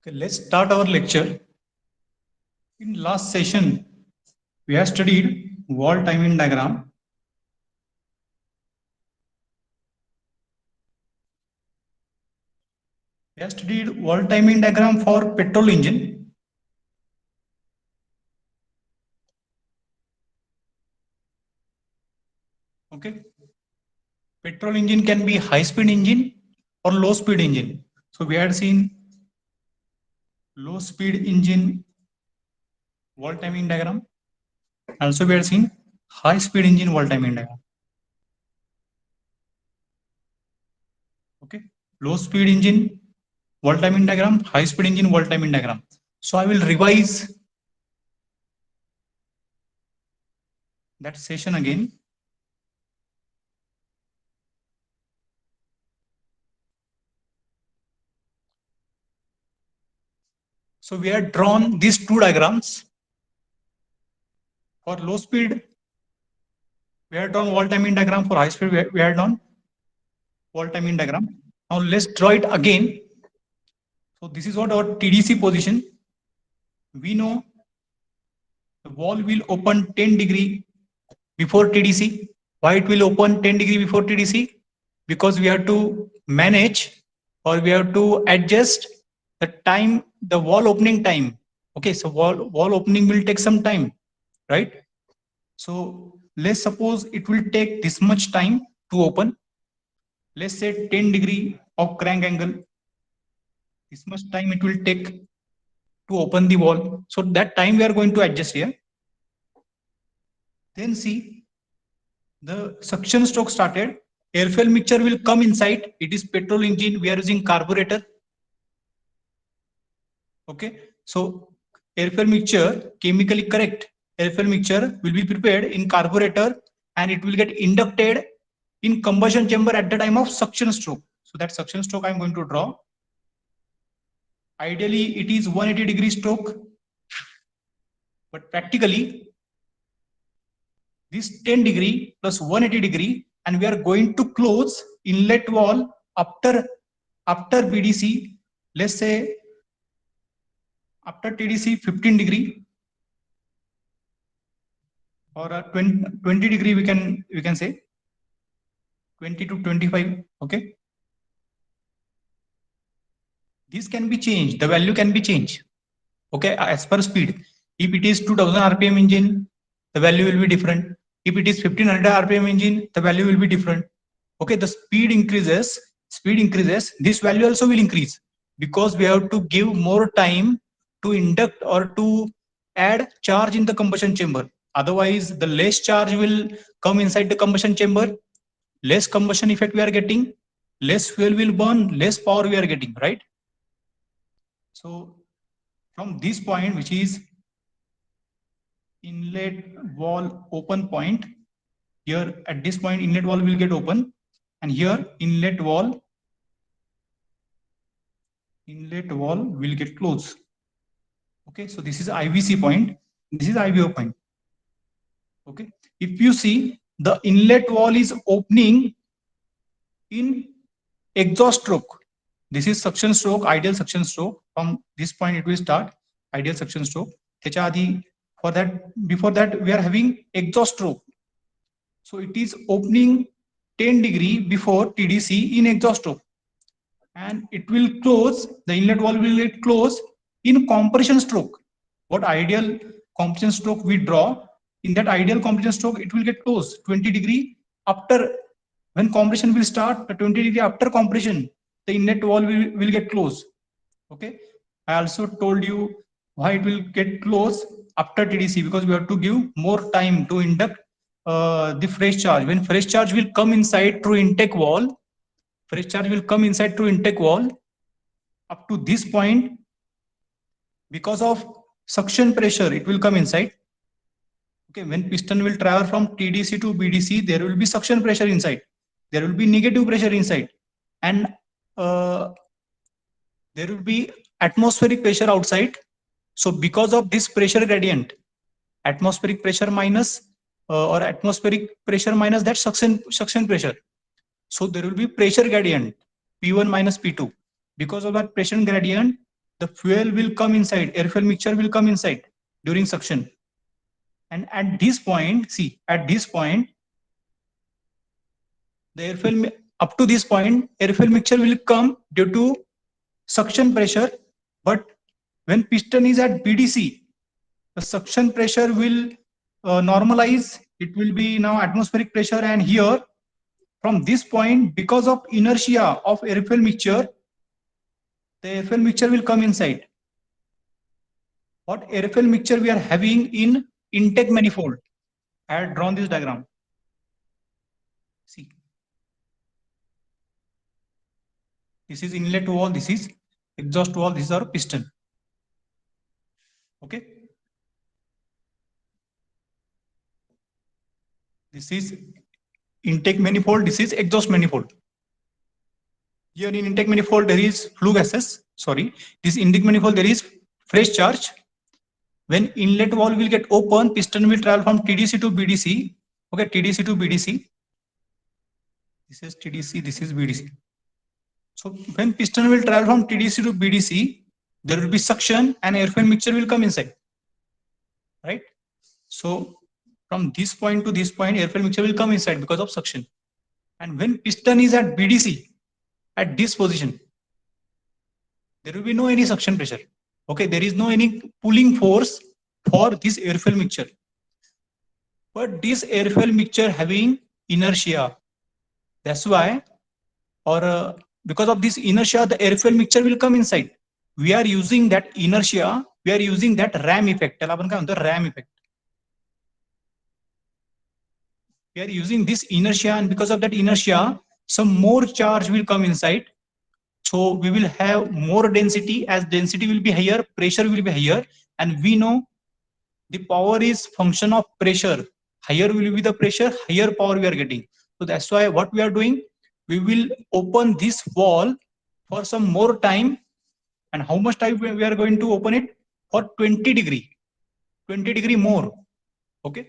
Okay, let's start our lecture. In last session, we have studied wall timing diagram. We have studied wall timing diagram for petrol engine. Okay, petrol engine can be high speed engine or low speed engine. So we had seen low speed engine wall timing diagram. Also, we had seen high speed engine wall timing diagram. Okay, low speed engine wall timing diagram, high speed engine wall timing diagram. So I will revise that session again. So we have drawn these two diagrams. For low speed, we have drawn wall timing diagram. For high speed, we have drawn wall timing diagram. Now let's draw it again. So this is what our TDC position. We know the wall will open 10 degree before TDC. Why it will open 10 degree before TDC? Because we have to manage or we have to adjust the time, the wall opening time. Okay, so wall opening will take some time, right? So let's suppose it will take this much time to open. Let's say 10 degree of crank angle. This much time it will take to open the wall. So that time we are going to adjust here. Then see the suction stroke started. Airflow mixture will come inside. It is petrol engine. We are using carburetor. Okay. So airflow mixture, chemically correct airflow mixture will be prepared in carburetor and it will get inducted in combustion chamber at the time of suction stroke. So that suction stroke I am going to draw. Ideally, it is 180 degree stroke, but practically this 10 degree plus 180 degree, and we are going to close inlet wall after BDC. Let's say after TDC 15 degree or 20 degree we can say 20 to 25. Okay, this can be changed, the value can be changed. Okay, as per speed. If it is 2000 rpm engine, the value will be different. If it is 1500 rpm engine, the value will be different. Okay, the speed increases, this value also will increase because we have to give more time to induct or to add charge in the combustion chamber. Otherwise, the less charge will come inside the combustion chamber, less combustion effect we are getting, less fuel will burn, less power we are getting, right? So from this point, which is inlet wall open point, here at this point inlet wall will get open, and here inlet wall will get closed. Okay, so this is IVC point, this is IVO point. Okay, if you see the inlet wall is opening in exhaust stroke, this is suction stroke, ideal suction stroke. From this point it will start ideal suction stroke. For that, before that we are having exhaust stroke. So it is opening 10 degree before TDC in exhaust stroke, and it will close, the inlet wall will get closed in compression stroke. What ideal compression stroke we draw, in that ideal compression stroke it will get closed 20 degree after, when compression will start, the 20 degree after compression the inlet wall will get closed. Okay, I also told you why it will get closed after TDC, because we have to give more time to induct the fresh charge. When fresh charge will come inside through intake wall, fresh charge will come inside through intake wall up to this point, because of suction pressure it will come inside. Okay, when piston will travel from TDC to BDC, there will be suction pressure inside, there will be negative pressure inside, and there will be atmospheric pressure outside. So because of this pressure gradient, atmospheric pressure minus or atmospheric pressure minus that suction pressure, so there will be pressure gradient P1 minus P2. Because of that pressure gradient, the fuel will come inside, air-fuel mixture will come inside during suction. And at this point, see, at this point, the air-fuel, up to this point, air-fuel mixture will come due to suction pressure. But when piston is at BDC, the suction pressure will normalize. It will be now atmospheric pressure, and here from this point, because of inertia of air-fuel mixture, the air-fuel mixture will come inside. What air-fuel mixture we are having in intake manifold? I had drawn this diagram. See, this is inlet wall, this is exhaust wall, this is our piston. Okay. This is intake manifold, this is exhaust manifold. Here in intake manifold there is flue gases. Sorry, this intake manifold there is fresh charge. When inlet valve will get open, piston will travel from TDC to BDC. Okay, TDC to BDC. This is TDC, this is BDC. So when piston will travel from TDC to BDC, there will be suction and air-fuel mixture will come inside. Right? So from this point to this point, air-fuel mixture will come inside because of suction. And when piston is at BDC, at this position, there will be no any suction pressure. Okay, there is no any pulling force for this air-fuel mixture. But this air-fuel mixture having inertia. That's why, or because of this inertia, the air-fuel mixture will come inside. We are using that inertia, we are using that ram effect. त्याला आपण काय म्हणतो ram effect. We are using this inertia, and because of that inertia, some more charge will come inside. So we will have more density. As density will be higher, pressure will be higher, and we know the power is function of pressure. Higher will be the pressure, higher power we are getting. So that's why what we are doing, we will open this wall for some more time. And how much time we are going to open it? For 20 degree more. Okay.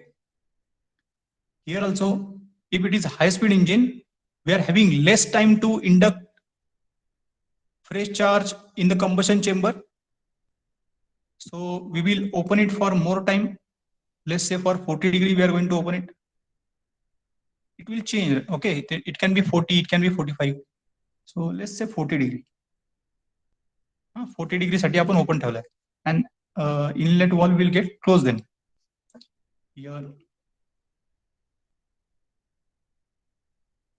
Here also, if it is high speed engine, we are having less time to induct fresh charge in the combustion chamber. So we will open it for more time. Let's say for 40 degree, we are going to open it. It will change. Okay, it can be 40, it can be 45. So let's say 40 degree. 40 degree साठी आपण open ठेवलाय. And inlet valve will get closed then. Here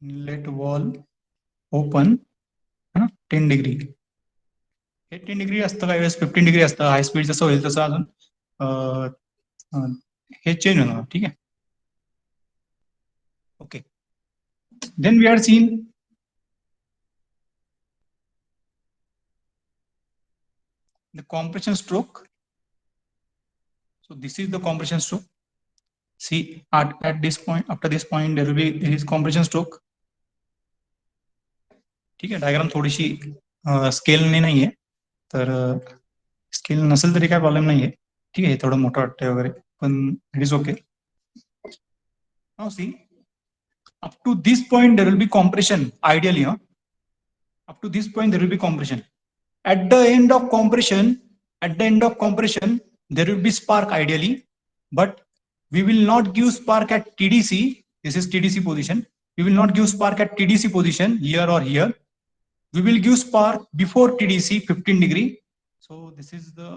inlet valve open 10 degree. Hey 10 degree असतं काही वेळेस 15 degree असतं. High speed जसं होईल तसं अजून हे चेंज होणार. ठीक आहे. Okay. Then we are seeing the compression stroke. So this is the compression stroke. See, at this point, after this point, there is compression stroke. ठीक आहे. डायग्राम थोडीशी स्केलने नाहीये, तर स्केल नसेल तरी काय प्रॉब्लेम नाहीये. ठीक आहे. थोडं मोठं वाटतंय वगैरे, पण it is okay. Now see, up to this point there will be compression ideally. Up to this point there will be compression. At the end of compression, there will be spark ideally, but we will not give spark at TDC. This is TDC position. We will not give spark at TDC position here or here. We will give spark before TDC 15 degree. So this is the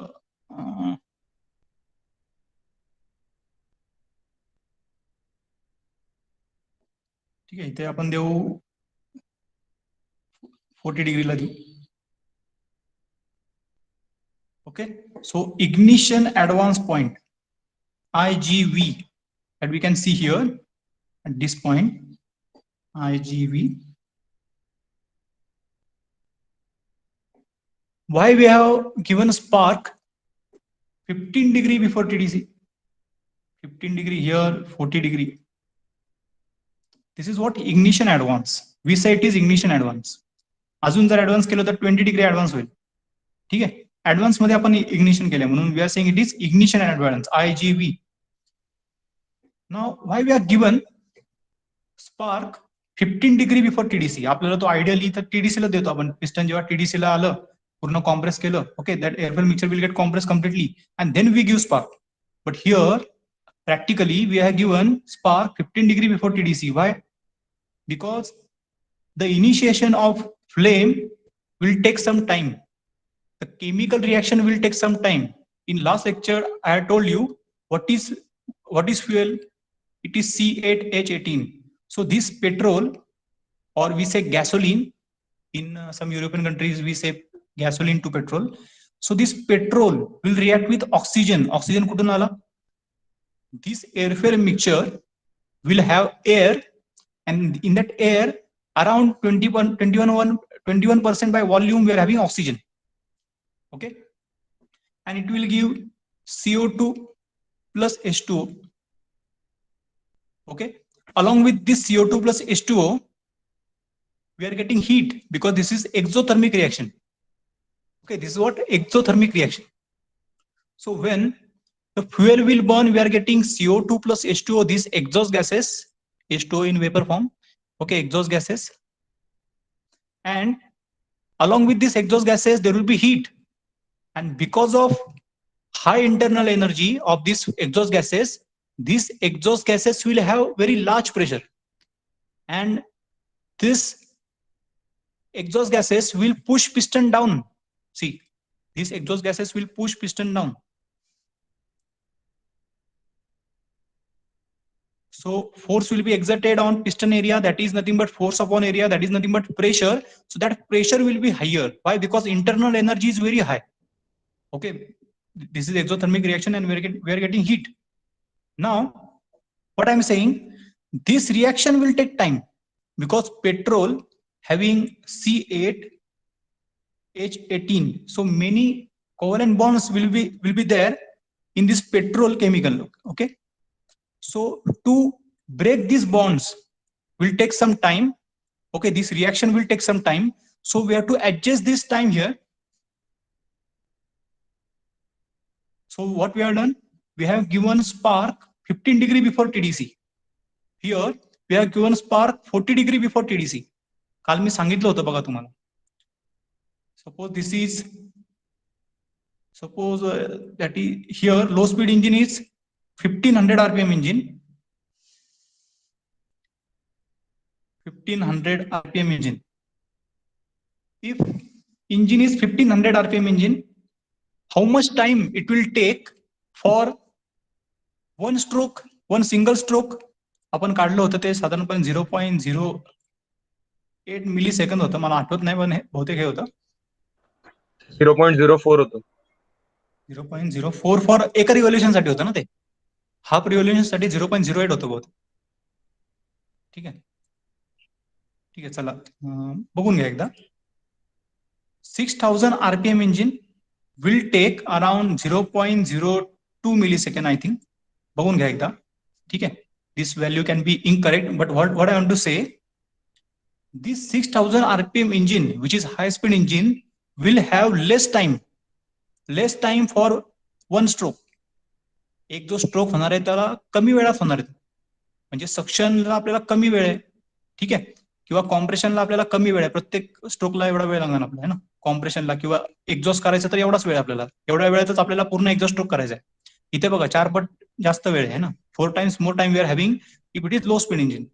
ठीक आहे. इथे आपण देऊ 40 degree ला देऊ. Okay, so ignition advance point, IGV, that we can see here at this point, IGV. Why we have given spark 15 degree before TDC? 15 degree here, 40 degree. This is what ignition advance. We say it is ignition advance. अजून जर advance केलं तर 20 degree advance होईल. ठीक आहे. Advance मध्ये आपण ignition केले म्हणून we are saying it is ignition advance, IGV. Now why we are given spark 15 degree before TDC? आपल्याला तो आयडियली तर TDC ला देतो आपण. पिस्टन जेव्हा TDC ला आलं पूर्ण compress केलं, okay, that air fuel mixture will get compressed completely and then we give spark. But here practically we have given spark 15 degree before TDC. Why? Because the initiation of flame will take some time. The chemical reaction will take some time. In last lecture, I had told you what is fuel. It is C8H18. So this petrol, or we say gasoline, in some European countries we say gasoline to petrol. So this petrol will react with oxygen. Oxygen kudun ala? This air fuel mixture will have air, and in that air around 21% by volume we are having oxygen. Okay, and it will give CO2 plus H2O. Okay, along with this CO2 plus H2O, we are getting heat because this is exothermic reaction. Okay, this is what exothermic reaction. So when the fuel will burn, we are getting CO2 plus H2O, these exhaust gases, H2O in vapor form. Okay, exhaust gases, and along with these exhaust gases there will be heat, and because of high internal energy of these exhaust gases, these exhaust gases will have very large pressure, and this exhaust gases will push piston down. See, these exhaust gases will push piston down. So force will be exerted on piston area, that is nothing but force upon area, that is nothing but pressure. So that pressure will be higher. Why? Because internal energy is very high. Okay, this is exothermic reaction and we are getting heat. Now, what I'm saying, this reaction will take time because petrol having C8H18, so many covalent bonds will be there in this petrol chemical. Okay, so to break these bonds will take some time. Okay, this reaction will take some time, so we have to adjust this time here. So what we have done, we have given spark 15 degree before TDC. Here we have given spark 40 degree before TDC. काल मी सांगितलं होतं बघा तुम्हाला. Suppose this is, suppose that is here low speed engine is 1500 RPM engine. 1500 RPM engine. If engine is 1500 RPM engine, how much time it will take for one stroke, one single stroke? आपण काढलं होतं ते साधारणपणे 0.08 millisecond होतं, मला आठवत नाही पण बहुतेक हे होतं 0.04 होतं. 0.04 फॉर एका रिव्होल्युशन साठी होतं ना ते, हाफ रिव्होल्युशन साठी 0.08 होतं बहुत. ठीक आहे, ठीक आहे, चला बघून घ्या एकदा. 6000 RPM engine will take around 0.02 millisecond, I think. बघून घ्या एकदा. ठीक आहे, this value can be incorrect, but what I want to say, this 6000 RPM engine, which is high speed engine, will have less time for one stroke. एक जो stroke होणार आहे त्याला कमी वेळात होणार आहे, म्हणजे सक्शनला आपल्याला कमी वेळ आहे. ठीक आहे, किंवा कॉम्प्रेशनला आपल्याला कमी वेळ आहे. प्रत्येक स्ट्रोकला एवढा वेळ लागणार आपल्याला, है ना. कॉम्प्रेशनला किंवा एक्झॉस्ट करायचं तर एवढाच वेळ आपल्याला, एवढ्या वेळातच आपल्याला पूर्ण एक्झॉस्ट स्ट्रोक करायचा आहे. इथे बघा 4 पट जास्त वेळ आहे ना, 4 times more time we are having if it is low speed engine.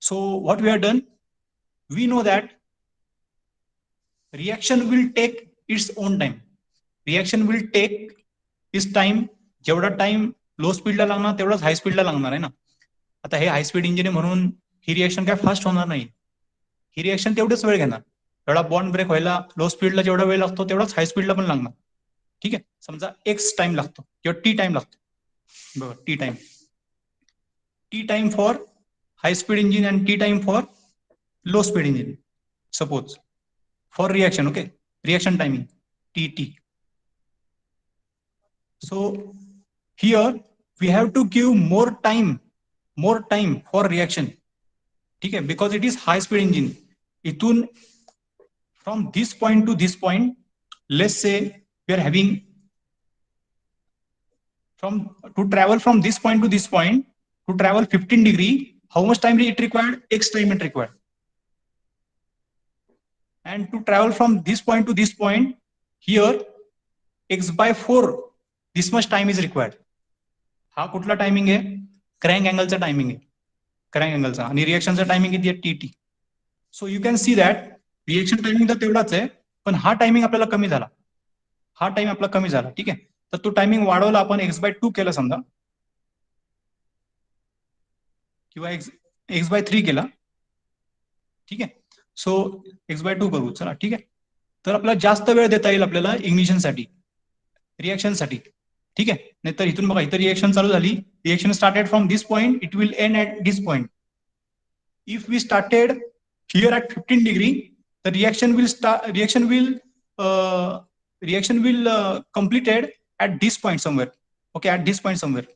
So what we have done, we know that reaction will take its own time. Reaction will take its time. जेवढा time लो स्पीडला लागणार तेवढाच हाय स्पीडला लागणार आहे ना. आता हे हाय speed engine आहे म्हणून ही reaction काय फास्ट होणार नाही, ही रिएक्शन तेवढेच वेळ घेणार. एवढा बॉन्ड ब्रेक व्हायला लो स्पीडला जेवढा वेळ लागतो तेवढाच हाय स्पीडला पण लागणार. ठीक आहे, समजा एक्स टाइम लागतो किंवा टी टाइम लागतो. बघा, T time for hi speed engine and T time for low speed engine, suppose for reaction. Okay, reaction timing TT. So here we have to give more time for reaction. ठीक है, because it is high speed engine. इथून from this point to this point, let's say we are having to travel from this point to this point, to travel 15 degree, how much time it required? X time it required. And to travel from this point to this point, here x/4 this much time is required. हा कुठला timing आहे? Crank अँगलचा timing आहे, crank अँगलचा. आणि रिएक्शनचा timing किती आहे? T. So you can see that reaction timing तर तेवढाच आहे, पण हा टायमिंग आपल्याला कमी झाला, हा टाइम आपला कमी झाला. ठीक आहे, तर तो टायमिंग वाढवला आपण x/2 केला समजा, किंवा x/3 केला. ठीक आहे, सो x/2 करू चला. ठीक आहे, तर आपल्याला जास्त वेळ देता येईल आपल्याला इग्निशनसाठी, रिएक्शनसाठी. ठीक आहे, नाहीतर इथून बघा, इथं रिएक्शन चालू झाली, reaction started from this point, it will end at this point. If we started here at 15 degree, the reaction will completed at this point somewhere. Okay, at this point somewhere.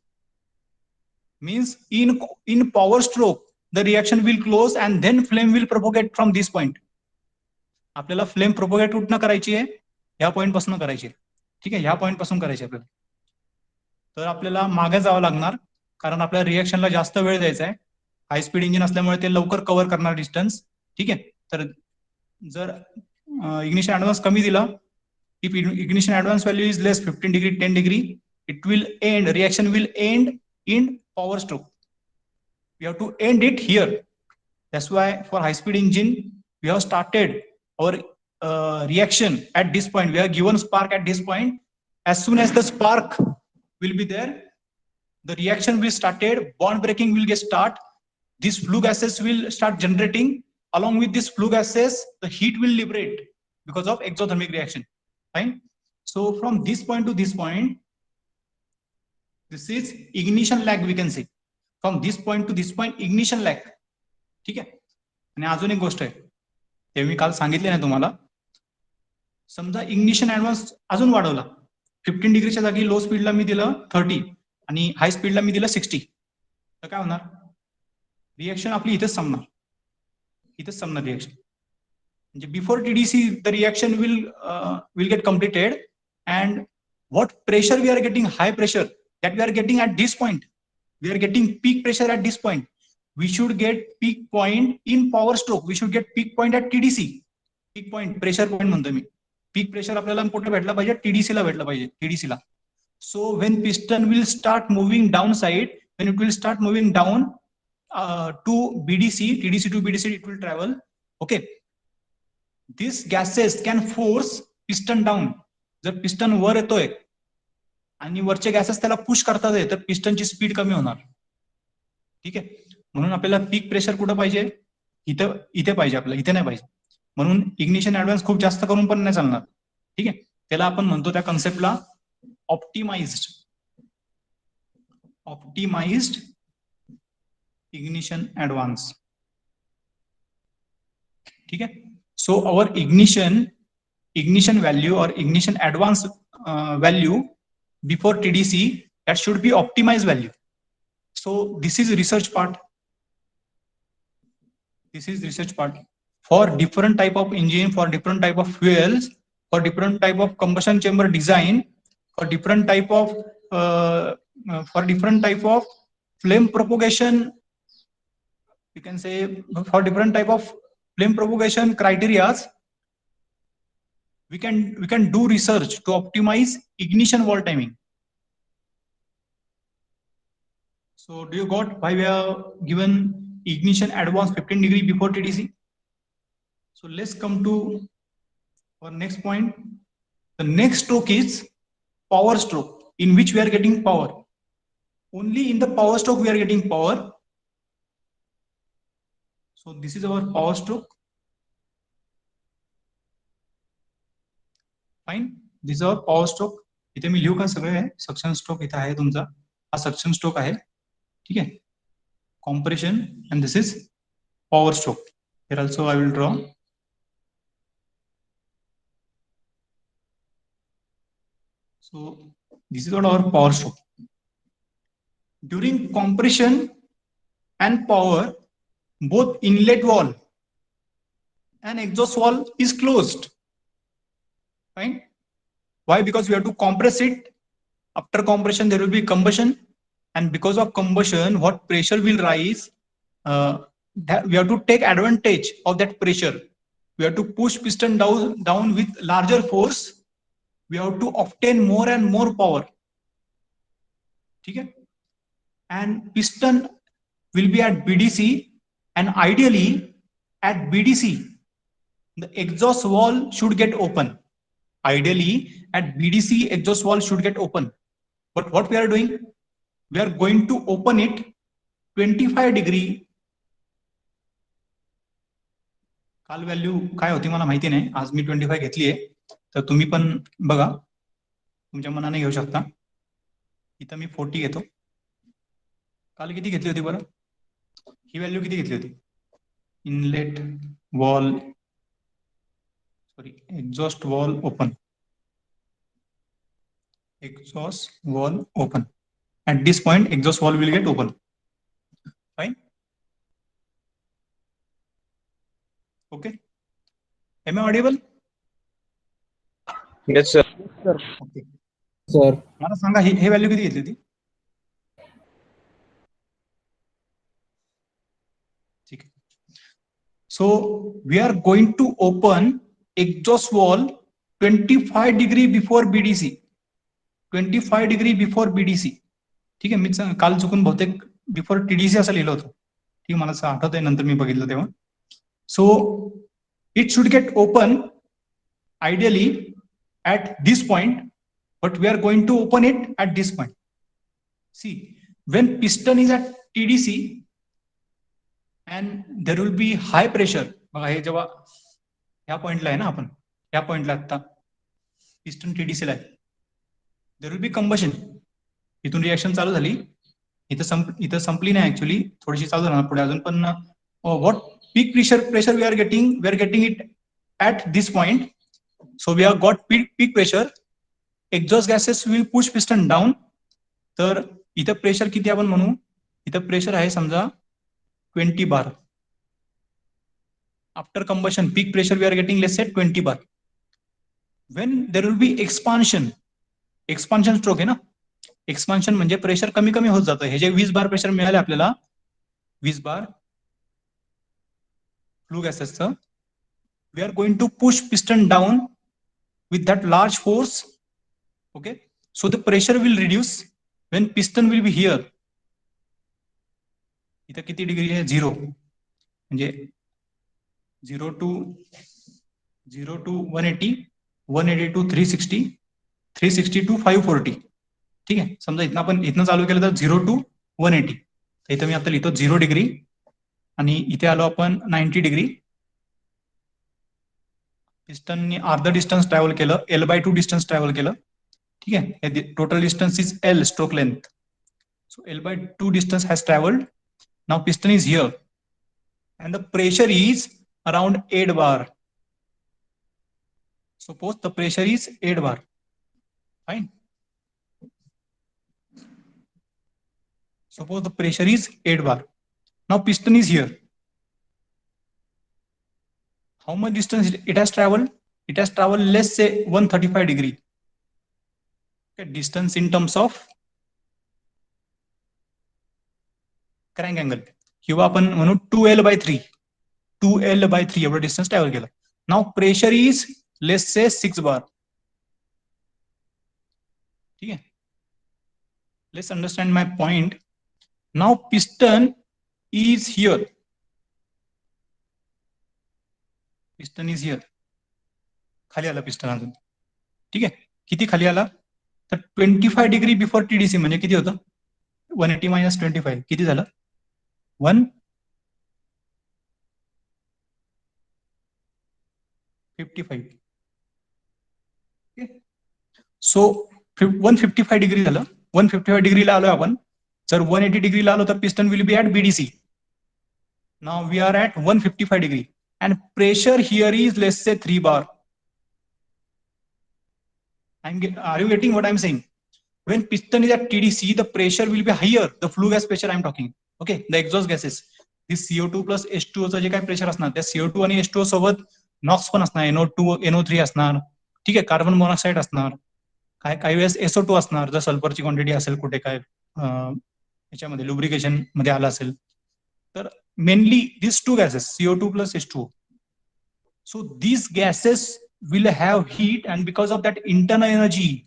Means in power stroke the reaction will close and then flame will propagate from this point. आपल्याला flame propagate कुठनं करायची आहे? ह्या point पासून करायची आहे. ठीक आहे, ह्या पॉइंट पासून करायची आपल्याला. तर आपल्याला मागे जावं लागणार, कारण आपल्या रिएक्शनला जास्त वेळ द्यायचा आहे. हाय स्पीड इंजिन असल्यामुळे ते लवकर कव्हर करणार डिस्टन्स. ठीक आहे, तर जर इग्निशन ऍडव्हान्स कमी दिला, if ignition advance value is less 15 degree 10 degree, it will and, reaction will and in power stroke. We have to end it here. That's why for high speed engine we have started our reaction at this point. We have given spark at this point. As soon as the spark will be there, the reaction will started, bond breaking will get start. These flue gases will start generating. Along with this flue gases, the heat will liberate because of exothermic reaction. Fine. So from this point to this point, this is ignition lag, we can say. From this point to this point, ignition lag. ठीक आहे, आणि अजून एक गोष्ट आहे, ते मी काल सांगितले नाही तुम्हाला. समजा इग्निशन ऍडव्हान्स अजून वाढवला, 15 डिग्रीच्या जागी लो स्पीडला मी दिलं 30 आणि हाय स्पीडला मी दिलं 60, तर काय होणार? रिएक्शन आपली इथेच संपणार, इथेच संपणार रिएक्शन. म्हणजे before TDC the reaction will get completed, and what pressure we are getting, high pressure that we are getting at this point, we are getting peak pressure at this point. We should get peak point in power stroke, we should get peak point at TDC. peak point, pressure point म्हणतो मी. peak pressure आपल्याला कुठे भेटला पाहिजे? TDC ला भेटला पाहिजे, TDC La. So when piston will start moving downside, when it will start moving down to BDC, TDC to BDC it will travel. Okay, these gases can force piston down. जर piston वर येतोय आणि वरचे gases त्याला push करतात, तर पिस्टनची speed कमी होणार. ठीक आहे, म्हणून आपल्याला पीक प्रेशर कुठं पाहिजे? इथे पाहिजे आपल्याला, इथे नाही पाहिजे. म्हणून इग्निशन ऍडव्हान्स खूप जास्त करून पण नाही चालणार. ठीक आहे, त्याला आपण म्हणतो त्या कन्सेप्टला ऑप्टिमाइज्ड इग्निशन ऍडव्हान्स. ठीक आहे, सो अवर इग्निशन व्हॅल्यू और ignition advance value before TDC, that should be optimized value. So this is research part. This is research part for different type of engine, for different type of fuels, for different type of combustion chamber design, for different type of flame propagation. You can say for different type of flame propagation criteria, we can do research to optimize ignition wall timing. So do you got why we have given ignition advance 15 degree before TDC? So let's come to our next point. The next stroke is power stroke, in which we are getting power. Only in the power stroke we are getting power. So this is our power stroke. Fine. This is our power stroke. इथे मी लिहू का सगळे? Suction stroke इथे आहे तुमचा, हा suction stroke आहे. ठीक आहे, compression, and this is power stroke. Here also I will draw. So this is what our power stroke. During compression and power, both inlet wall and exhaust wall is closed. Fine. Why? Because we have to compress it. After compression there will be combustion, and because of combustion what pressure will rise, we have to take advantage of that pressure. We have to push piston down with larger force, we have to obtain more and more power. ठीक है, and piston will be at BDC, and ideally at BDC the exhaust valve should get open. Ideally at BDC exhaust valve should get open, but what we are doing, we are going to open it 25 degree. काल value काय होती मला माहिती नाही, आज मी 25 घेतली आहे, तर तुम्ही पण बघा, तुमच्या मनाने घेऊ शकता. इथं मी 40 घेतो. काल किती घेतली होती बरं, ही व्हॅल्यू किती घेतली होती? Inlet valve, sorry, exhaust valve open, exhaust valve open. At this point exhaust valve will get open. Fine. Okay, am I audible? Yes sir. Okay sir मला सांगा हे व्हॅल्यू किती घेतली होती? ठीक आहे. So we are going to open exhaust valve 25 degree before BDC. 25 degree before BDC. ठीक आहे, मी काल चुकून बहुतेक बिफोर TDC असं लिहिलं होतं. ठीक आहे, मला असं आठवत आहे, नंतर मी बघितलं तेव्हा. So it should get open ideally at this point, but we are going to open it at this point. See, when piston is at TDC and there will be high pressure, बघा हे जेव्हा ह्या पॉइंटला आहे ना, आपण ह्या पॉइंटला आता पिस्टन TDC ला आहे, there will be combustion. इथून रिएक्शन चालू झाली, इथं संपली नाही ऍक्च्युअली, थोडीशी चालू राहणार पुढे अजून, पण what peak pressure we are getting it at this point. So we have got peak pressure, exhaust gases will push piston down. तर इथं प्रेशर किती आपण म्हणू, इथं प्रेशर आहे समजा 20 bar. After combustion peak pressure we are getting, let's say 20 bar. When there will be expansion stroke आहे ना, एक्सपान्शन म्हणजे प्रेशर कमी कमी होत जातं. हे जे 20 बार प्रेशर मिळाले आपल्याला, 20 बार flu गॅसेसचं, we are going to push piston down with that large force. Okay, so the pressure will reduce when piston will be here. इथं किती डिग्री आहे, 0, म्हणजे 0 to 180, 180 to 360, 360 to 540. ठीक आहे, समजा इथं आपण इथनं चालू केलं तर 0 to 180, तर इथं मी आता लिहितो 0 डिग्री, आणि इथे आलो आपण 90 डिग्री. पिस्टननी अर्ध डिस्टन्स ट्रॅव्हल केलं, L/2 डिस्टन्स ट्रॅव्हल केलं. ठीक आहे, total distance is L stroke length. So L/2 distance has travelled. Now piston is here and the pressure is around 8 bar. Suppose the pressure is 8 bar. Fine. Suppose the pressure is 8 bar. Now piston is here. How much distance it has traveled? It has traveled, let's say 135 degree. Okay, distance in terms of crank angle. किंवा आपण म्हणू 2L/3. 2L/3 एवढं distance travel केलं. Now pressure is let's say 6 bar. ठीक आहे, let's understand my point. Now piston is here. Piston is here. खाली आला piston अजून. ठीक आहे, किती खाली आला, तर 25 डिग्री बिफोर TDC म्हणजे किती होतं, 180 - 25 किती झालं, 155. सो 155 डिग्री झालं. 155 डिग्रीला आलोय आपण. जर 180 डिग्रीला आलो तर piston will be at BDC. Now we are at 155 degree and pressure here is let's say 3 bar. Are you getting what I'm saying? When piston is at TDC, the pressure will be higher. The flue gas pressure I'm talking. Okay, the exhaust gases. This CO2 plus H2O चं जे काही pressure असणार, त्या CO2 आणि H2O सोबत Knox पण असणार, NO2 NO3 असणार. ठीक आहे, कार्बन मोनॉक्साईड असणार, काही वेळेस SO2 असणार, जर सल्फरची क्वांटिटी असेल कुठे काय याच्यामध्ये लुब्रिकेशन मध्ये आला असेल तर. Mainly these two gases, CO2 plus H2O. So these gases will have heat, and because of that internal energy,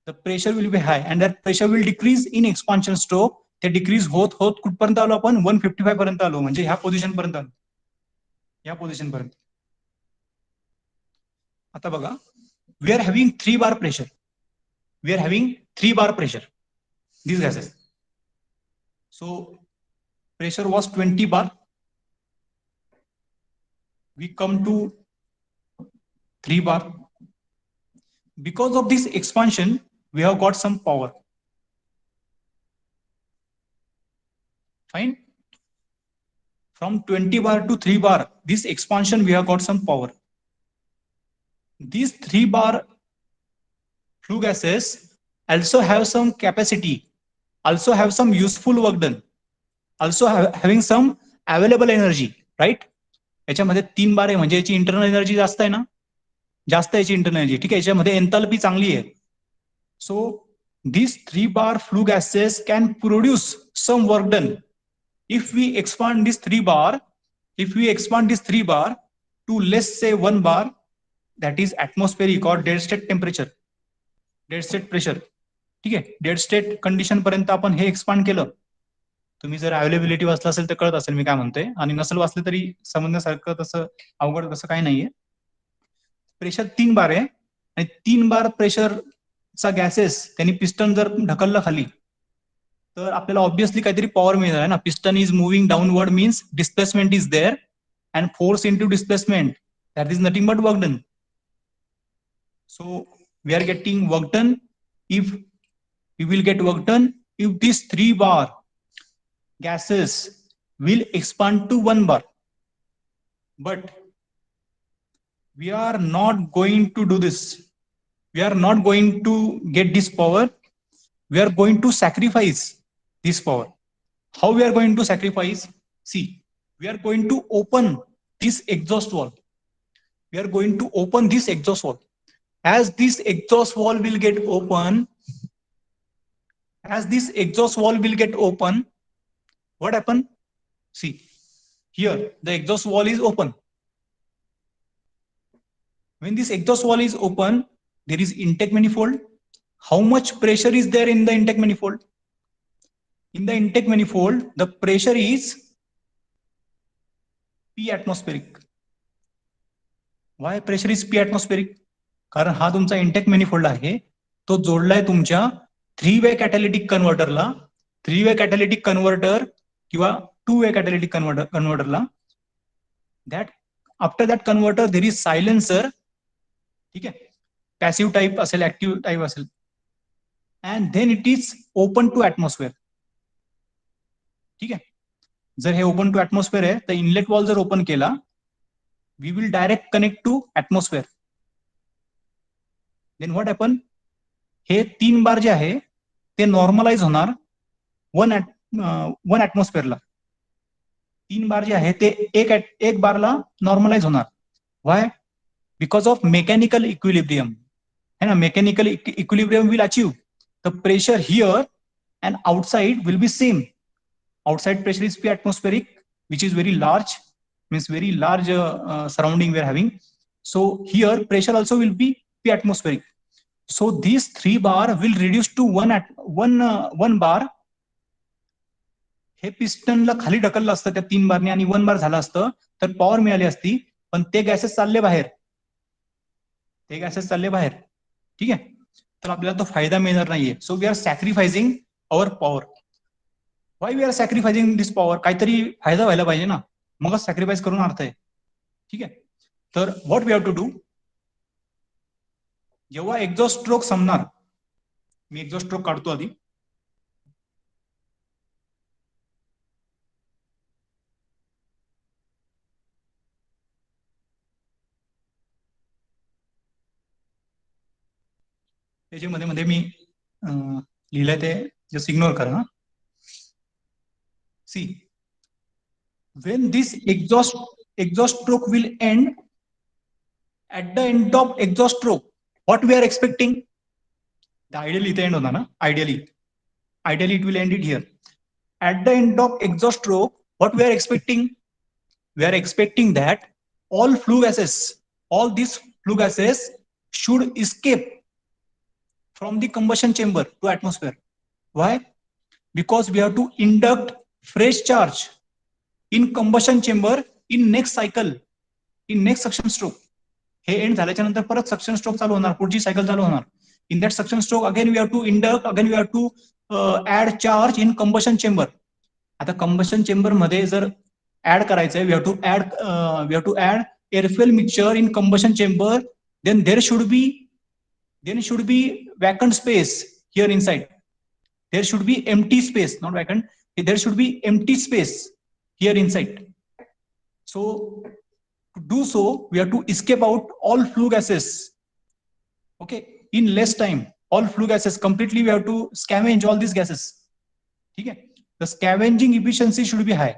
the pressure will be high, and that pressure will decrease in expansion stroke. ते decrease होत होत कुठपर्यंत आलो आपण 155 पर्यंत आलो, म्हणजे ह्या position पर्यंत आलो, या पोझिशन पर्यंत. आता बघा, we are having 3 bar pressure. We are having 3 bar pressure, these gases. So pressure was 20 bar. We come to 3 bar. Because of this expansion, we have got some power. Fine. From 20 bar to 3 bar, this expansion we have got some power. These 3 bar flue gases also have some capacity, also have some useful work done, also having some available energy, right? याच्यामध्ये 3 बार आहे म्हणजे याची internal energy जास्त आहे ना, जास्त याची internal energy, ठीक आहे. याच्यामध्ये एंथॅल्पी चांगली आहे. सो these 3 bar flue gases can produce some work done. If we expand this 3 bar, to let's say 1 bar, that is atmospheric or dead state temperature, dead state pressure, ठीक आहे. डेड स्टेट कंडिशन पर्यंत आपण हे expand केलं. तुम्ही जर availability वाचलं असेल तर कळत असेल मी काय म्हणतोय, आणि नसेल वाचले तरी समजण्यासारखं तसं अवघड तसं काही नाहीये. प्रेशर 3 बार आहे, आणि 3 बार प्रेशरचा गॅसेस त्यांनी पिस्टन जर ढकललं खाली, तर आपल्याला ऑब्विसली काहीतरी पॉवर मिळणार आहे ना. Piston is moving downward means displacement is there, and force into displacement, that is nothing but work done. So we are getting work done if we will get work done if these 3 bar gases will expand to 1 bar. But we are not going to do this. We are not going to get this power. We are going to sacrifice this power. How we are going to sacrifice? See, we are going to open this exhaust valve. We are going to open this exhaust valve. As this exhaust valve will get open, what happen? See, here the exhaust valve is open. When this exhaust valve is open, there is intake manifold. How much pressure is there in the intake manifold? In the intake manifold, the pressure is P atmospheric. Why pressure is P atmospheric? कारण हा तुमचा intake manifold आहे, तो जोडलाय तुमच्या 3-वे कॅटॅलिटिक कन्व्हर्टरला, 3-वे catalytic converter किंवा two way catalytic कन्व्हर्टरला. That after that converter there is silencer, ठीक आहे. पॅसिव्ह टाईप असेल, ऍक्टिव्ह टाईप असेल, and then it is open to atmosphere, ठीक आहे. जर हे ओपन टू ऍटमॉस्फिअर आहे, तर इनलेट वॉल जर ओपन केला, we will direct connect to atmosphere. Then what happen, हे 3 बार जे आहे ते नॉर्मलाइज होणार 1 ऍटमॉस्फिअरला. 3 बार जे आहे ते एक बारला नॉर्मलाइज होणार. Why? Because of mechanical equilibrium, है ना. Mechanical equilibrium will achieve the pressure here and outside will be same. Outside pressure is P atmospheric, which is very large, means very large surrounding we are having. So here pressure also will be P atmospheric. So these 3 bar will reduce to 1 bar. हे पिस्टनला खाली ढकललं असतं त्या 3 बारने, आणि 1 बार झालं असतं तर power मिळाली असती. पण ते गॅसेस चालले बाहेर, ठीक आहे. तर आपल्याला तो फायदा मिळणार नाहीये. So we are sacrificing our power. Why we are sacrificing this power? काहीतरी फायदा व्हायला पाहिजे ना, मगच सॅक्रिफाईस करून अर्थ आहे, ठीक आहे. तर what we have to do, जेव्हा एक्झॉस्ट स्ट्रोक संपणार, मी एक्झॉस्ट स्ट्रोक काढतो आधी. त्याच्यामध्ये मध्ये मी लिहिलंय ते जस्ट इग्नोर करा ना. See, when this exhaust stroke will end, at the end of exhaust stroke, what we are expecting? The ideally it end होता ना, ideally it will end it here. At the end of exhaust stroke, what we are expecting? We are expecting that all these flue gases should escape from the combustion chamber to atmosphere. Why? Because we have to induct fresh charge in combustion chamber in next cycle, in next suction stroke. हे end झाल्याच्या नंतर परत suction stroke चालू होणार, पुढची cycle चालू होणार. In that suction stroke again we have to induct, again we have to add charge in combustion chamber. आता कंबशन चेंबर मध्ये जर ऍड करायचंय, we have to add air fuel mixture in combustion chamber, then there should be vacant space here inside. There should be empty space, not vacant. There should be empty space here inside. So to do so, we have to escape out all flue gases. Okay, in less time, all flue gases completely. We have to scavenge all these gases. Okay, the scavenging efficiency should be high.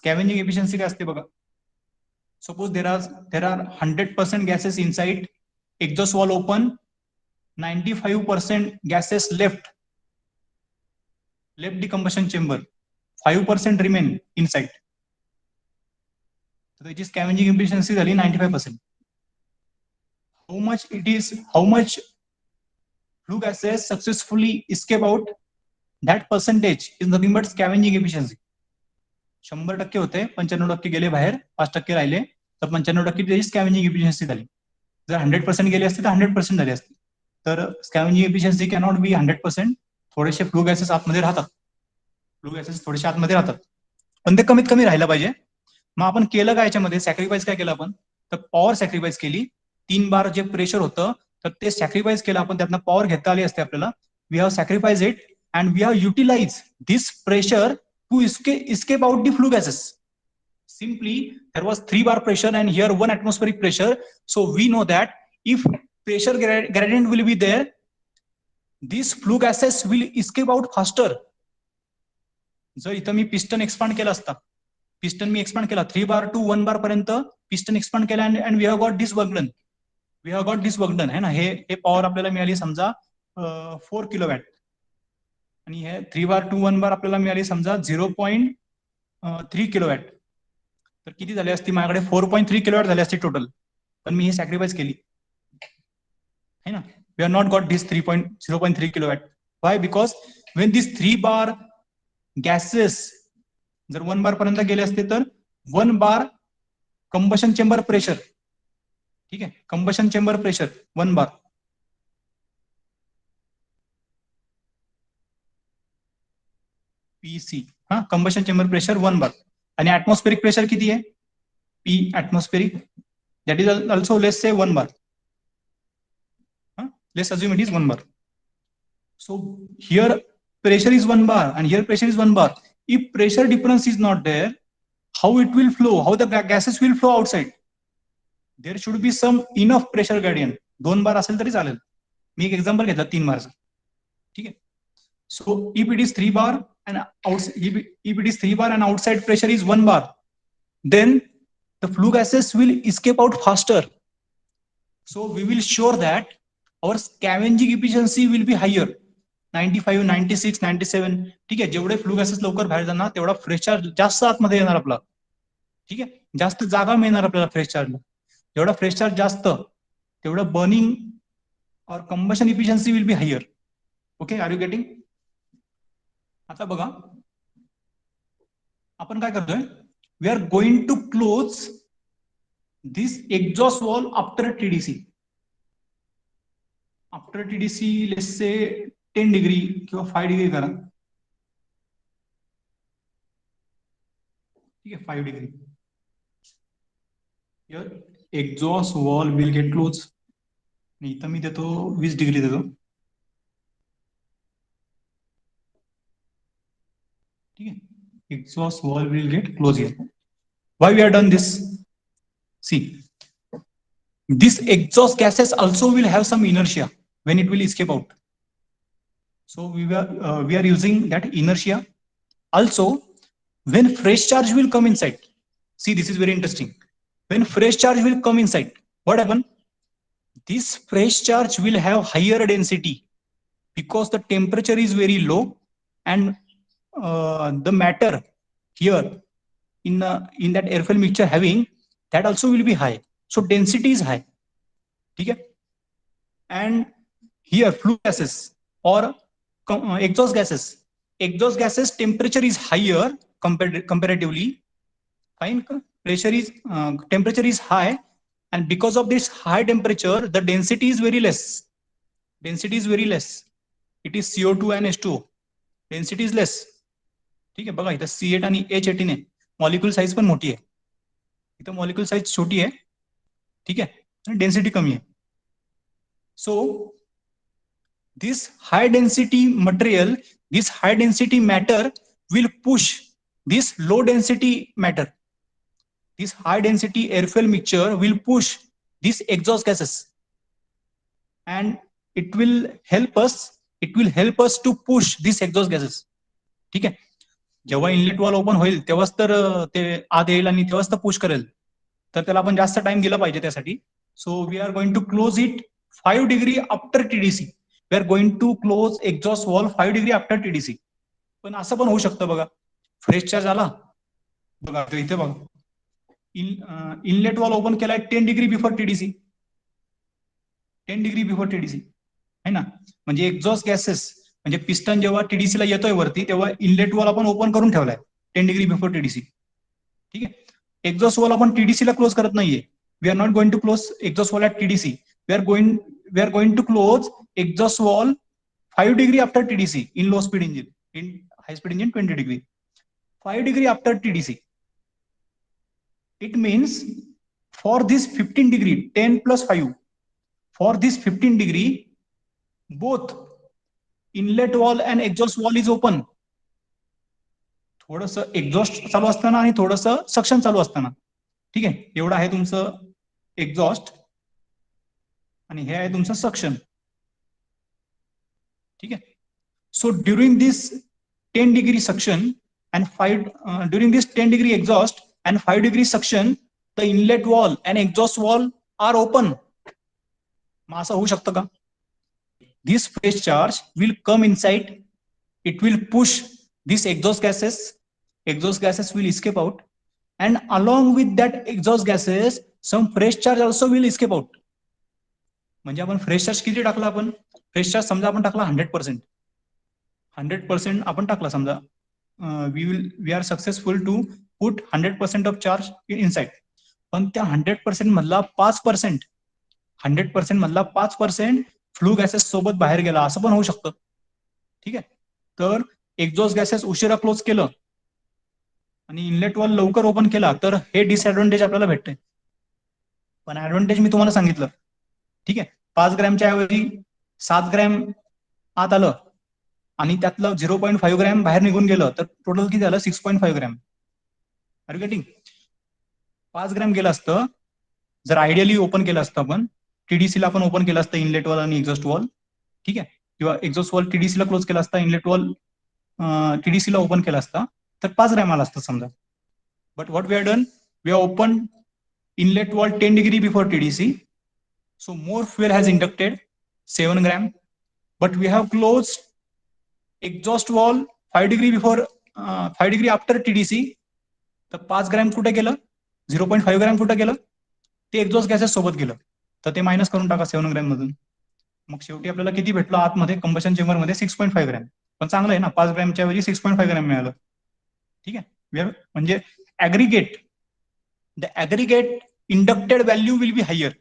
Scavenging efficiency काय असते बघा. Suppose there are 100% gases inside, exhaust valve open, 95% gases left the combustion chamber, 5% remain inside. So त्याची scavenging efficiency झाली 95%. How much flue gases successfully escape out, that percentage is nothing but scavenging efficiency. 100% होते, 95% गेले बाहेर, 5% राहिले, तर 95% त्याची scavenging efficiency झाली. जर 100% गेले असते तर 100% झाले असते. तर scavenging efficiency cannot be 100%. थोडेसे फ्लू गॅसेस आतमध्ये राहतात, फ्लू गॅसेस थोडेसे आतमध्ये राहतात, पण ते कमीत कमी राहायला पाहिजे. मग आपण केलं काय याच्यामध्ये, सॅक्रिफाईस काय केलं आपण, तर पॉवर सॅक्रिफाईस केली. 3 बार जे प्रेशर होतं तर ते सॅक्रिफाईस केलं आपण, त्यातनं पॉवर घेता आली असते आपल्याला. We have sacrifice it and we have utilise this pressure to escape out the flue gases. Simply there was 3 bar pressure and here 1 atmospheric pressure. So we know that if pressure gradient will be there, these flue gases will escape out faster. जर इथं मी piston expand केला असता, piston मी expand केला 3 बार to 1 bar पर्यंत piston expand केला, and we have got this work done, है ना. हे power आपल्याला मिळाली समजा 4 किलोवॅट, आणि हे 3 बार टू 1 बार आपल्याला मिळाली समजा 0.3 किलोवॅट. तर किती झाली असती माझ्याकडे, 4.3 किलोवॅट झाली असती टोटल, पण मी हे सॅक्रिफाईस केली, है ना. We have not got this 0.3 kilowatt. Why? Because when these 3 bar gases जर 1 बार पर्यंत गेले असते तर 1 बार कंबशन चेंबर प्रेशर, ठीक आहे, कंबशन चेंबर प्रेशर 1 बार, पीसी, हा, कंबशन चेंबर प्रेशर 1 बार, आणि ऍटमॉस्फेरिक प्रेशर किती आहे, P atmospheric, that is also less से 1 बार. Let's assume it is 1 bar. So here pressure is 1 bar and here pressure is 1 bar. If pressure difference is not there, how it will flow, how the gases will flow outside? There should be some enough pressure gradient. 2 बार असेल तरी चालेल. मी एक example घेतला 3 बारचा, ठीक आहे. So if it is 3 bar and if it is 3 bar and outside pressure is 1 bar, then the flue gases will escape out faster. So we will sure that our scavenging efficiency will be higher, 95, 96, 97. ठीक आहे, जेवढे flu gases लवकर बाहेर जाणार तेवढा fresh charge जास्त आतमध्ये येणार आपला, ठीक आहे, जास्त जागा मिळणार आपल्याला फ्रेश चार्जला. जेवढा फ्रेश चार्ज जास्त तेवढं बर्निंग और combustion efficiency will be higher. Okay, are you getting? आता बघा आपण काय करतोय, we are going to close this exhaust valve after TDC. After TDC let's say 10 degree किंवा 5 डिग्री करा, ठीक आहे, 5 degree. Here exhaust wall will get close. इथं मी देतो 20 डिग्री देतो, ठीक आहे. Exhaust wall will get close here. Why we have done this? See, this exhaust gases also will have some inertia when it will escape out. So we are using that inertia. Also, when fresh charge will come inside, see, this is very interesting. When fresh charge will come inside, what happen? This fresh charge will have higher density because the temperature is very low, and the matter here in that airfoil mixture having that also will be high. So density is high. ठीक है. And here flue gases or exhaust gases. Exhaust gases temperature is higher comparatively. Fine, pressure is temperature is high, and because of this high temperature, the density is very less. Density is very less. It is CO2 and H2O. Density is less. ठीक आहे, बघा इथं C8 आणि H18 आहे. Molecule size पण मोठी आहे, इथं मॉलिक्यूल साईज छोटी आहे. ठीक आहे, आणि डेन्सिटी कमी आहे. So this high density material, this high density matter will push this low density matter. This high density airfoil mixture will push these exhaust gases, and it will help us to push these exhaust gases. ठीक आहे, जेव्हा inlet valve open होईल तेव्हाच तर ते आत येईल आणि तेव्हाच तर पुश करेल, तर त्याला आपण जास्त टाइम दिला पाहिजे त्यासाठी. So we are going to close it 5 degree after TDC. We are going to close exhaust valve 5 degree after TDC. पण असं पण होऊ शकतं बघा, फ्रेश चार्ज आला बघा इथे बघा, इनलेट वॉल ओपन केलाय 10 degree before TDC. 10 degree before TDC है ना. म्हणजे एक्झॉस्ट गॅसेस म्हणजे पिस्टन जेव्हा टीडीसीला येतोय वरती तेव्हा इनलेट वॉल आपण ओपन करून ठेवलाय 10 डिग्री बिफोर टीडीसी. ठीक आहे, एक्झॉस्ट वॉल आपण टीडीसीला क्लोज करत नाहीये. We are not going to close exhaust valve at TDC. We are going to close exhaust valve 5 degree after TDC in low speed engine. In high speed engine 20 degree. 5 degree after TDC. It means for this 15 degree, 10 plus 5, for this 15 degree, both inlet wall and exhaust wall is open. थोडंसं exhaust चालू असताना आणि थोडंसं suction चालू असताना. ठीक आहे, एवढं आहे तुमचं एक्झॉस्ट आणि हे आहे तुमचं सक्शन. ठीक आहे, so during this 10 degree suction and during this 10 degree exhaust and 5 degree suction, the inlet wall and exhaust wall are open. मग असं होऊ शकतं का? This fresh charge will come inside. It will push these exhaust gases. Exhaust gases will escape out, and along with that exhaust gases, some fresh charge also will escape out. म्हणजे आपण fresh charge किती टाकला? आपण fresh charge समजा आपण टाकला 100%. 100% आपण टाकला समजा. We are successful to put 100% of charge inside. पण त्या 100% मधला 5%, 100% मधला 5% फ्लू गॅसेस सोबत बाहेर गेला, असं पण होऊ शकतं. ठीक आहे, तर एक्झॉस्ट गॅसेस उशिरा क्लोज केलं आणि इनलेट वॉल लवकर ओपन केला तर हे डिसएडव्हान्टेज आपल्याला भेटते. पण ऍडव्हान्टेज मी तुम्हाला सांगितलं. ठीक आहे, 5 ग्रॅमच्या ऐवजी 7 ग्रॅम आत आलं आणि त्यातलं 0.5 ग्रॅम बाहेर निघून गेलं तर टोटल किती झालं? 6.5 gram. Are you getting? 5 gram गेलं असतं जर आयडियली ओपन केलं असतं आपण. टीडीसीला आपण ओपन केलं असतं इनलेट वॉल आणि एक्झॉस्ट वॉल. ठीक आहे, किंवा एक्झॉस्ट वॉल टीडीसीला क्लोज केला असता, इनलेट वॉल टीडीसीला ओपन केला असता तर 5 ग्रॅम आला असतं समजा. But what we are done, we are open inlet valve 10 degree before TDC. So more fuel has inducted 7 gram. But we have close exhaust valve 5 degree before 5 degree after TDC. तर 5 gram कुठे गेलं? 0.5 gram कुठे गेलं? ते exhaust gases सोबत गेलं. तर ते मायनस करून टाका 7 ग्रॅम मधून. मग शेवटी आपल्याला किती भेटलं आतमध्ये कंबशन चेंबर मध्ये? 6.5 ग्रॅम. पण चांगलं आहे ना, 5 ग्रॅमच्या ऐवजी 6.5 ग्रॅम मिळालं. ठीक आहे, म्हणजे aggregate, the aggregate inducted value will be higher.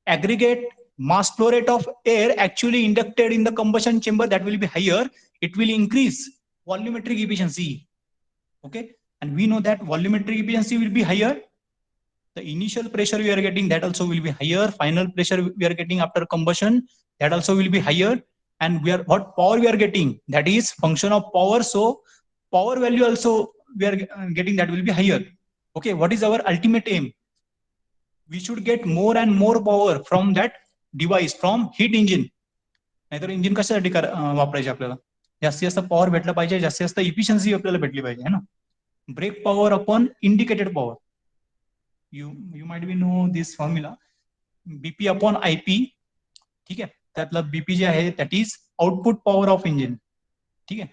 Aggregate mass flow rate of air actually inducted in the combustion chamber, that will be higher. It will increase volumetric efficiency. Okay, and we know that volumetric efficiency will be higher. The initial pressure we are getting, that also will be higher. Final pressure we are getting after combustion, that also will be higher. And what power we are getting, that is function of power. So power value also we are getting, that will be higher. Okay, what is our ultimate aim? We should get more and more power from that device, from heat engine. नाहीतर engine कशासाठी वापरायचे? आपल्याला जास्तीत जास्त power भेटला पाहिजे, जास्तीत जास्त इफिशियन्सी आपल्याला भेटली पाहिजे, है ना. Brake power upon indicated power. You might be know this formula, BP upon IP. ठीक आहे, त्यातलं बीपी जे आहे that is output power of engine. ठीक आहे,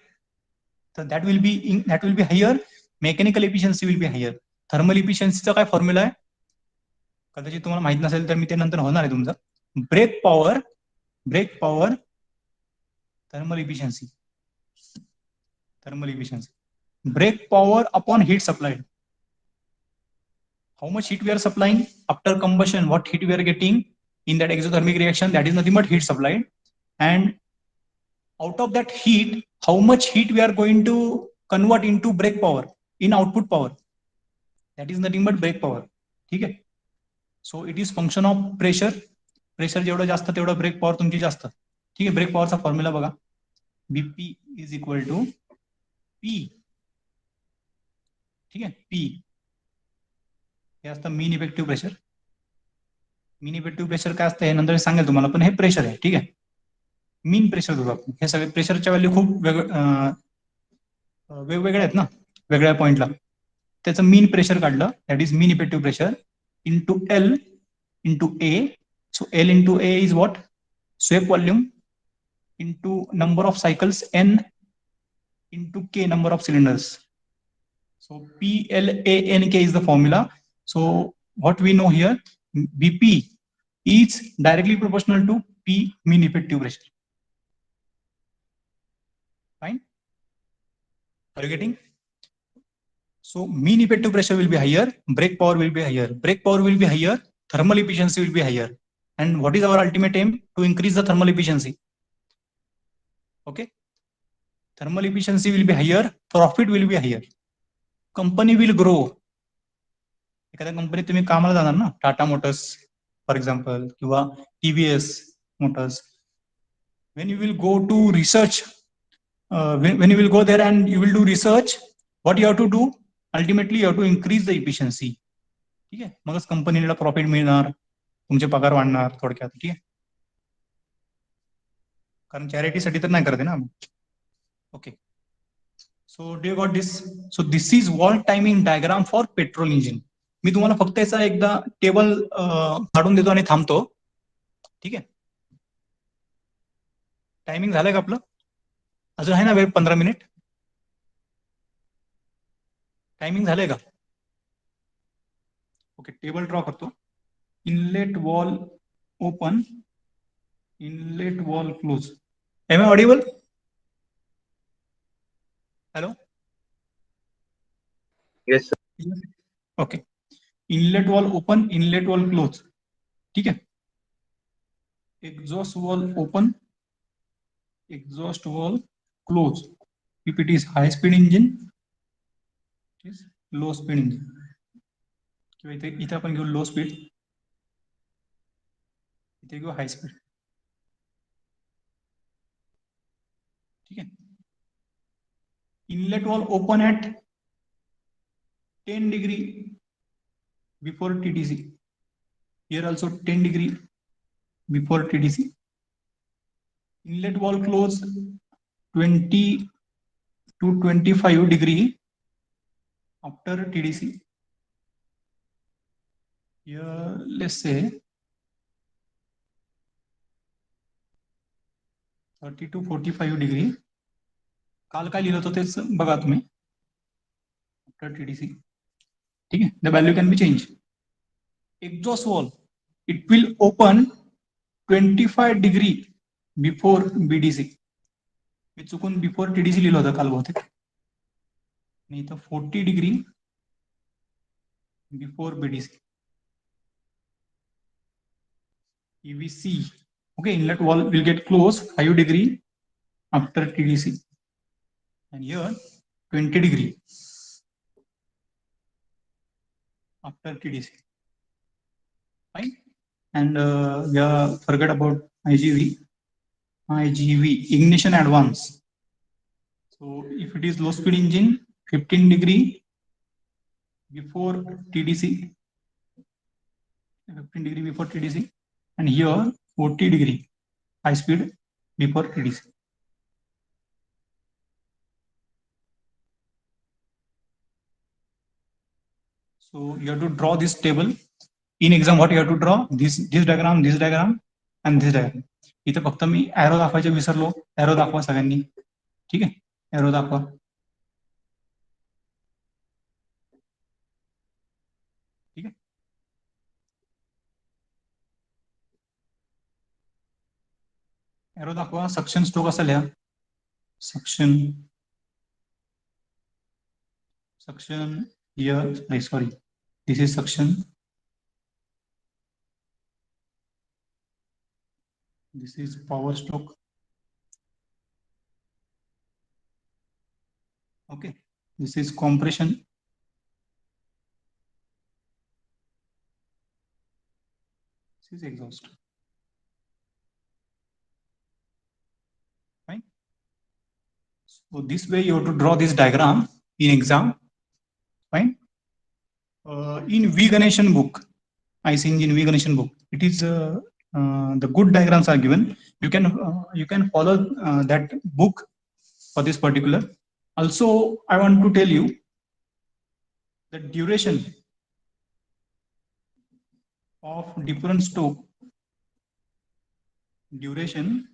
तर that will be higher. Mechanical efficiency will be higher. Thermal इफिशियन्सीचा काय फॉर्म्युला आहे? कदाचित तुम्हाला माहित नसेल तर मी ते नंतर होणार आहे तुमचं. Brake power thermal efficiency brake power upon heat supplied. How much heat we are supplying after combustion, what heat we are getting in that exothermic reaction, that is nothing but heat supplied, and out of that heat how much heat we are going to convert into brake power in output power, that is nothing but brake power. ठीक आहे. So it is function of pressure जेवढं जास्त तेवढं brake power तुमची जास्त. ठीक आहे. Brake पॉवरचा फॉर्म्युला बघा, BP is equal to P. ठीक आहे. पी हे असतं mean effective pressure. Mean effective pressure काय असतं हे नंतर सांगेल तुम्हाला, पण हे प्रेशर आहे. ठीक आहे. मीन प्रेशर बघू आपण. हे सगळे प्रेशरच्या व्हॅल्यू खूप वेगवेगळे आहेत ना, वेगळ्या पॉइंटला. त्याचं मीन प्रेशर काढलं, that is mean effective pressure into L into A. So L into A is what, swept volume into number of cycles n into k number of cylinders. So PLANK is the formula. So what we know here, BP is directly proportional to P mean effective pressure. Fine. Are you getting? So mean effective pressure will be higher, brake power will be higher. Brake power will be higher, thermal efficiency will be higher. And what is our ultimate aim? To increase the thermal efficiency. Okay. Thermal efficiency will be higher, profit will be higher. Company will grow. एखाद्या कंपनीत तुम्ही कामाला जाणार ना, Tata Motors for example किंवा TVS Motors. when you will go to research, when you will go there and you will do research, what you have to do, ultimately you have to increase the efficiency. ठीक आहे. मगच कंपनीला profit मिळणार, तुमचे पगार वाढणार थोडक्यात. ठीक आहे. कारण चॅरिटीसाठी तर नाही करते ना. Okay. So do you got this? So this is valve timing diagram for petrol engine. मी तुम्हाला फक्त याचा एकदा टेबल काढून देतो आणि थांबतो. ठीक आहे. टायमिंग झालंय का आपलं? अजून आहे ना वेळ, 15 मिनिट. टायमिंग झालंय का? ओके. टेबल ड्रॉ करतो. Inlet valve open, inlet valve close. Am I audible? Hello. Yes sir. Okay. Inlet valve open, inlet valve close. ठीक आहे. exhaust valve open, exhaust valve close. If it is high speed engine, it is low speed engine. किंवा इथे आपण घेऊ लो speed, इथे घेऊ high speed. ठीक आहे. Inlet valve open at 10 degree before TDC. Here also 10 degree before TDC. Inlet wall close 20 to 25 degree after TDC. Here let's say 30 to 45 degree. काल काय लिहिलं होतं तेच बघा तुम्ही. After TDC. ठीक आहे. The value can be change. Exhaust wall it will open 25 degree before BDC. मी चुकून बिफोर TDC लिहिलं होतं काल बहुतेक. आणि इथं 40 degree before BDC. EVC. Okay, inlet wall will get closed 5 degree after TDC. And here 20 degree after TDC. Fine. And we have forgot about IGV. Ignition advance. So if it is low speed engine, 15 degree before TDC. 15 degree before TDC. And here 40 degree high speed before TDC. So you have to draw this table. In exam, what you have to draw? This diagram, and this diagram. इथे फक्त मी arrow दाखवायचे विसरलो. Arrow दाखवा सगळ्यांनी. ठीक आहे. Arrow दाखवा. ठीक आहे. एरो दाखवा. सक्शन स्ट्रोक असा लिहा. Suction here, sorry, this is suction, this is power stroke. Okay, this is compression, this is exhaust. Fine. So this way you have to draw this diagram in exam. Fine. In V Ganeshan book, IC engine V Ganeshan book, it is the good diagrams are given. You can follow that book for this particular. Also, I want to tell you the duration of different stroke, duration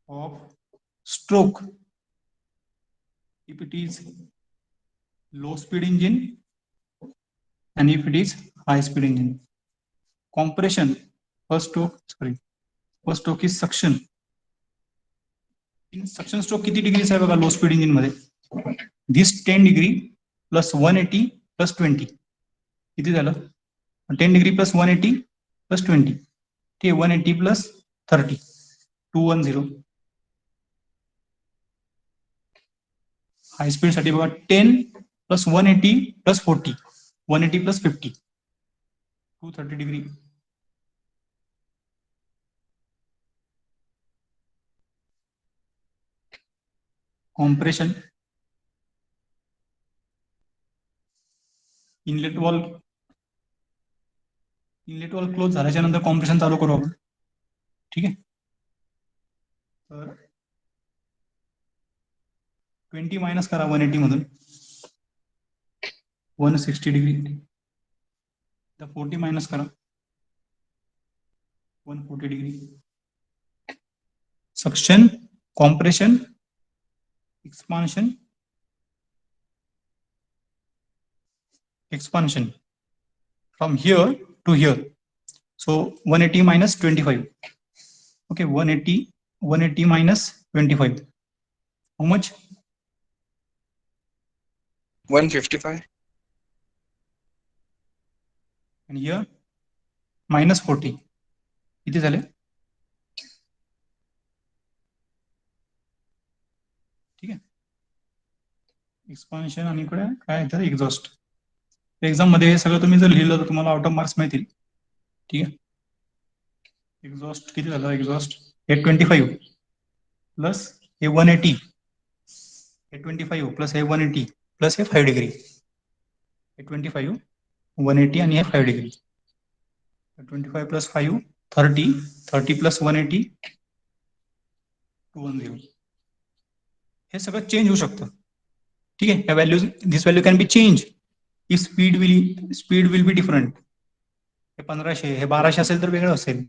of stroke, if it is low speed engine and if it is high speed engine. Compression, first stroke is suction. In suction stroke किती degree आहे बघा लो speed engine मध्ये. This 10 degree plus 180 plus 20 किती झालं. 10 degree plus 180 plus 20 ते 180 plus 30 210. High speed साठी बघा 10 plus 180 plus 40 180 plus 50 230 degree. Compression, inlet valve close झाल्याच्या नंतर कॉम्प्रेशन चालू करू आपण. ठीक आहे. तर 20 मायनस करा 180 मधून 160 डिग्री. तर 40 मायनस करा 140 degree. Suction, compression, expansion from here to here. So 180 minus 25. Okay, 180 minus 25. How much? 155. And here minus 40. किती झाले? ठीक आहे. एक्सपान्शन आणि इकडे काय तर एक्झॉस्ट. एक्झाम मध्ये हे सगळं तुम्ही जर लिहिलं तर तुम्हाला आउट ऑफ मार्क्स मिळतील. ठीक आहे. एक्झॉस्ट किती झालं. एक्झॉस्ट हे 25 प्लस हे 180 हे 25 प्लस हे 180 प्लस हे 5 डिग्री. हे 25 180 आणि हे 5 डिग्री. 25 plus 5 30 plus 180 210. हे सगळं चेंज होऊ शकतं. ठीक आहे. या values, this value can be change if speed will be different. हे 1500 हे 1200 असेल तर वेगळं असेल.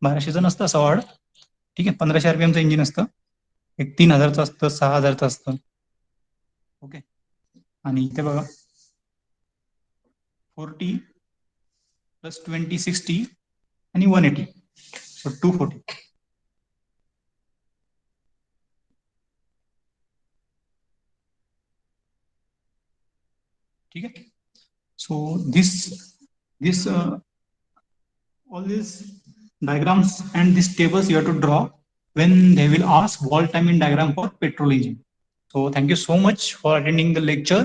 1200चं नसतं असं वाढ. ठीक आहे. 1500 RPMचं इंजिन असतं. एक 3000चं असतं, 6000चं असतं. ओके. आणि इथे बघा 40 प्लस 20 60 आणि 180 सो 240. ठीक आहे. सो this all these diagrams and these tables you have to draw when they will ask wall time in diagram for petrol engine. So thank you so much for attending the lecture.